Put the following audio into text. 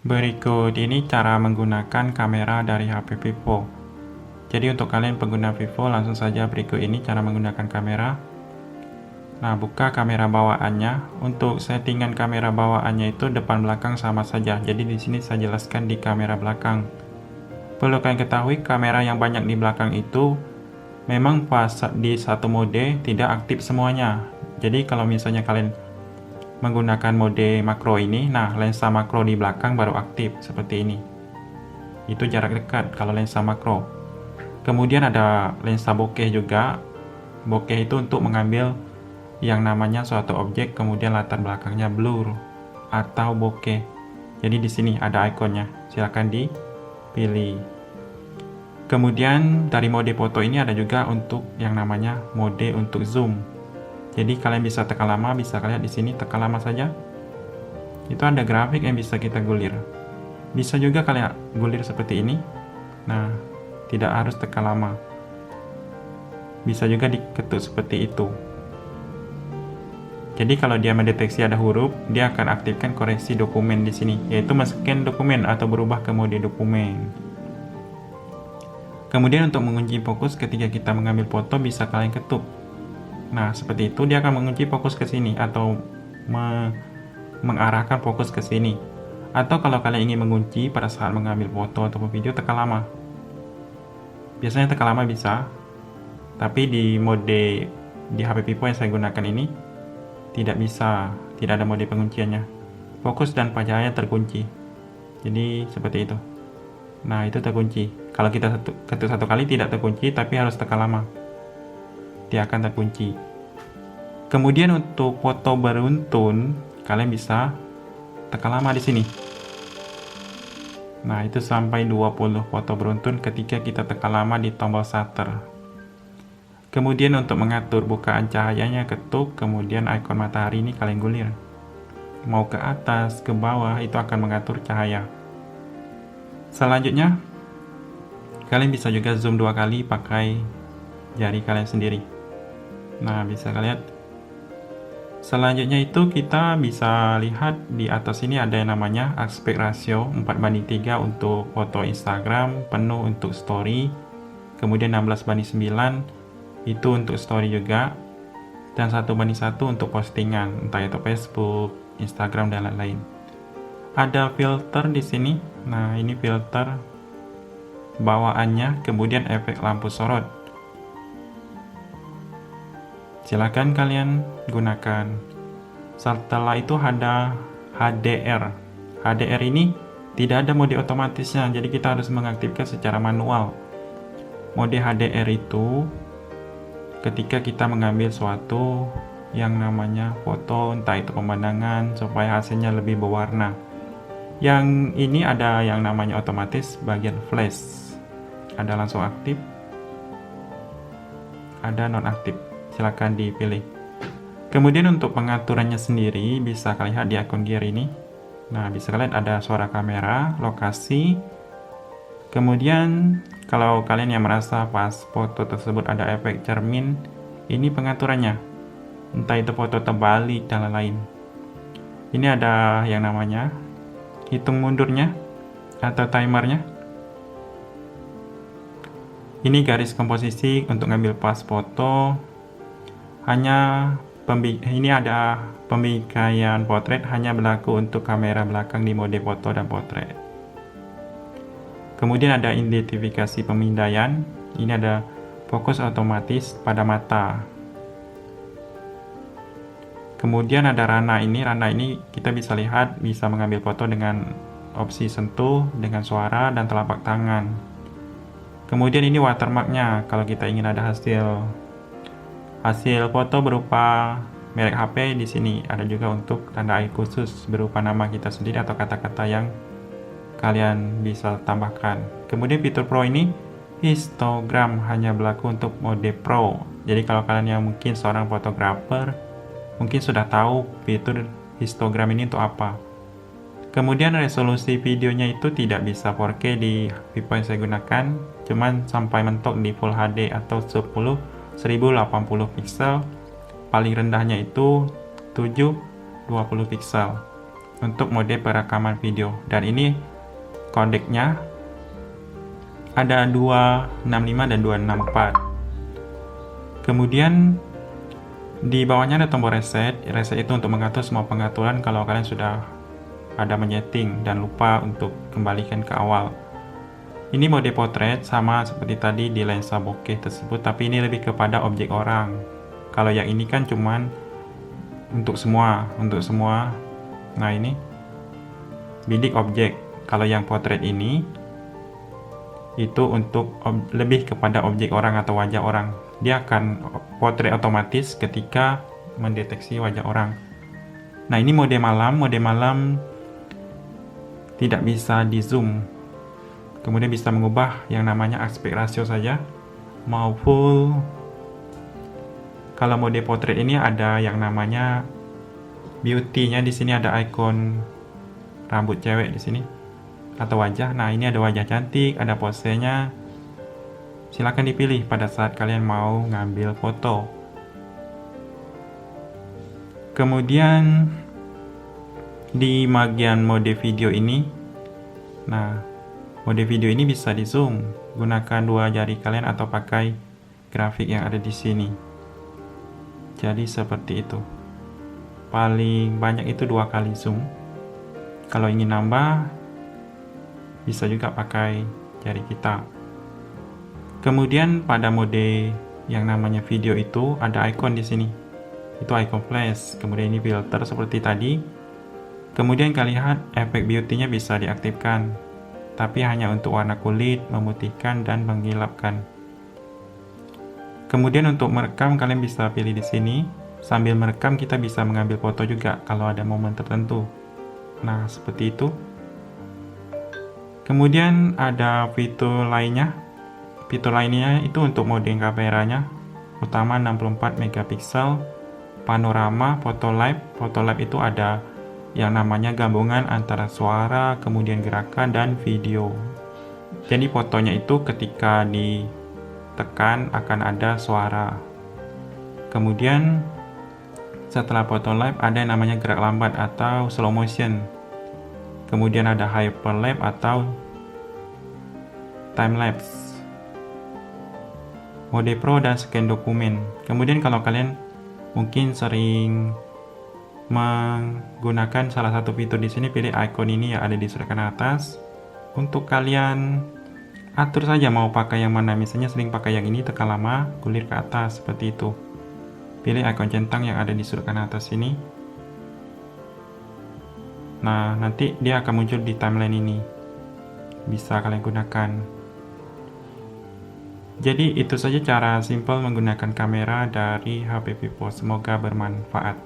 Berikut ini cara menggunakan kamera dari HP Vivo. Jadi untuk kalian pengguna Vivo, langsung saja berikut ini cara menggunakan kamera. Nah, buka kamera bawaannya. Untuk settingan kamera bawaannya itu depan belakang sama saja. Jadi di sini saya jelaskan di kamera belakang. Perlu kalian ketahui, kamera yang banyak di belakang itu memang pas di satu mode tidak aktif semuanya. Jadi kalau misalnya kalian menggunakan mode makro ini, nah lensa makro di belakang baru aktif seperti ini. Itu jarak dekat kalau lensa makro. Kemudian ada lensa bokeh juga. Bokeh itu untuk mengambil yang namanya suatu objek kemudian latar belakangnya blur atau bokeh. Jadi di sini ada ikonnya, silakan dipilih. Kemudian dari mode foto ini ada juga untuk yang namanya mode untuk zoom. Jadi kalian bisa tekan lama, bisa kalian di sini tekan lama saja. Itu ada grafik yang bisa kita gulir. Bisa juga kalian gulir seperti ini. Nah, tidak harus tekan lama. Bisa juga diketuk seperti itu. Jadi kalau dia mendeteksi ada huruf, dia akan aktifkan koreksi dokumen di sini, yaitu men-scan dokumen atau berubah ke mode dokumen. Kemudian untuk mengunci fokus ketika kita mengambil foto bisa kalian ketuk. Nah, seperti itu dia akan mengunci fokus ke sini atau mengarahkan fokus ke sini. Atau kalau kalian ingin mengunci pada saat mengambil foto atau video, tekan lama. Biasanya tekan lama bisa, tapi di mode di HP Vivo yang saya gunakan ini tidak bisa, tidak ada mode pengunciannya. Fokus dan cahaya terkunci. Jadi seperti itu. Nah, itu terkunci. Kalau kita ketuk satu kali tidak terkunci, tapi harus tekan lama. Dia akan terkunci. Kemudian untuk foto beruntun, kalian bisa tekan lama di sini. Nah, itu sampai 20 foto beruntun ketika kita tekan lama di tombol shutter. Kemudian untuk mengatur bukaan cahayanya, ketuk, kemudian ikon matahari ini kalian gulir. Mau ke atas, ke bawah, itu akan mengatur cahaya. Selanjutnya, kalian bisa juga zoom 2 kali pakai jari kalian sendiri. Nah, bisa kalian lihat. Selanjutnya itu kita bisa lihat di atas ini ada yang namanya aspek ratio 4:3 untuk foto Instagram, penuh untuk story, kemudian 16:9 itu untuk story juga, dan 1:1 untuk postingan, entah itu Facebook, Instagram, dan lain-lain. Ada filter di sini. Nah, ini filter bawaannya, kemudian efek lampu sorot. Silakan kalian gunakan. Setelah itu ada HDR. HDR ini tidak ada mode otomatisnya, jadi kita harus mengaktifkan secara manual. Mode HDR itu ketika kita mengambil suatu yang namanya foto, entah itu pemandangan, supaya hasilnya lebih berwarna. Yang ini ada yang namanya otomatis bagian flash. Ada langsung aktif, ada nonaktif. Silahkan dipilih. Kemudian untuk pengaturannya sendiri bisa kalian lihat di icon gear ini. Nah, bisa kalian ada suara kamera, lokasi. Kemudian kalau kalian yang merasa pas foto tersebut ada efek cermin, ini pengaturannya. Entah itu foto terbalik dan lain-lain. Ini ada yang namanya hitung mundurnya atau timernya. Ini garis komposisi untuk ngambil pas foto. Ini ada pembingkaian potret hanya berlaku untuk kamera belakang di mode foto dan potret. Kemudian ada identifikasi pemindaian. Ini ada fokus otomatis pada mata. Kemudian ada rana ini. Rana ini kita bisa lihat, bisa mengambil foto dengan opsi sentuh, dengan suara, dan telapak tangan. Kemudian ini watermarknya. Kalau kita ingin ada hasil foto berupa merek HP, di sini ada juga untuk tanda air khusus berupa nama kita sendiri atau kata-kata yang kalian bisa tambahkan. Kemudian fitur Pro ini histogram hanya berlaku untuk mode Pro. Jadi kalau kalian yang mungkin seorang fotografer mungkin sudah tahu fitur histogram ini untuk apa. Kemudian resolusi videonya itu tidak bisa 4K di Vivo yang saya gunakan, cuman sampai mentok di Full HD atau 1080 pixel. Paling rendahnya itu 720 pixel. untuk mode perekaman video. Dan ini kodeknya ada 265 dan 264. Kemudian di bawahnya ada tombol reset. Reset itu untuk mengatur semua pengaturan kalau kalian sudah ada menyeting dan lupa untuk kembalikan ke awal. Ini mode portrait sama seperti tadi di lensa bokeh tersebut, tapi ini lebih kepada objek orang. Kalau yang ini kan cuman untuk semua. Nah, ini bidik objek. Kalau yang portrait ini itu untuk lebih kepada objek orang atau wajah orang. Dia akan portrait otomatis ketika mendeteksi wajah orang. Nah, ini mode malam. Mode malam tidak bisa di zoom. Kemudian bisa mengubah yang namanya aspek ratio saja, mau full. Kalau mode portrait ini ada yang namanya beauty-nya. Di sini ada ikon rambut cewek di sini atau wajah. Nah, ini ada wajah cantik, ada posenya. Silahkan dipilih pada saat kalian mau ngambil foto. Kemudian di bagian mode video ini, nah, mode video ini bisa di zoom. Gunakan dua jari kalian atau pakai grafik yang ada di sini. Jadi seperti itu. Paling banyak itu 2 kali zoom. Kalau ingin nambah, bisa juga pakai jari kita. Kemudian pada mode yang namanya video itu ada icon di sini. Itu icon flash. Kemudian ini filter seperti tadi. Kemudian kalian lihat efek beauty-nya bisa diaktifkan, tapi hanya untuk warna kulit, memutihkan dan menggelapkan. Kemudian untuk merekam kalian bisa pilih di sini. Sambil merekam kita bisa mengambil foto juga kalau ada momen tertentu. Nah, seperti itu. Kemudian ada fitur lainnya. Fitur lainnya itu untuk mode kameranya, utama 64 megapiksel, panorama, photo live. Photo live itu ada yang namanya gabungan antara suara, kemudian gerakan dan video. Jadi fotonya itu ketika ditekan akan ada suara. Kemudian setelah photo live ada yang namanya gerak lambat atau slow motion. Kemudian ada hyperlapse atau time lapse. Mode pro dan scan dokumen. Kemudian kalau kalian mungkin sering menggunakan salah satu fitur di sini, pilih icon ini yang ada di sebelah kanan atas. Untuk kalian atur saja mau pakai yang mana. Misalnya sering pakai yang ini, tekan lama, gulir ke atas seperti itu. Pilih icon centang yang ada di sudut kanan atas ini. Nah, nanti dia akan muncul di timeline ini. Bisa kalian gunakan. Jadi itu saja cara simple menggunakan kamera dari HP Vivo. Semoga bermanfaat.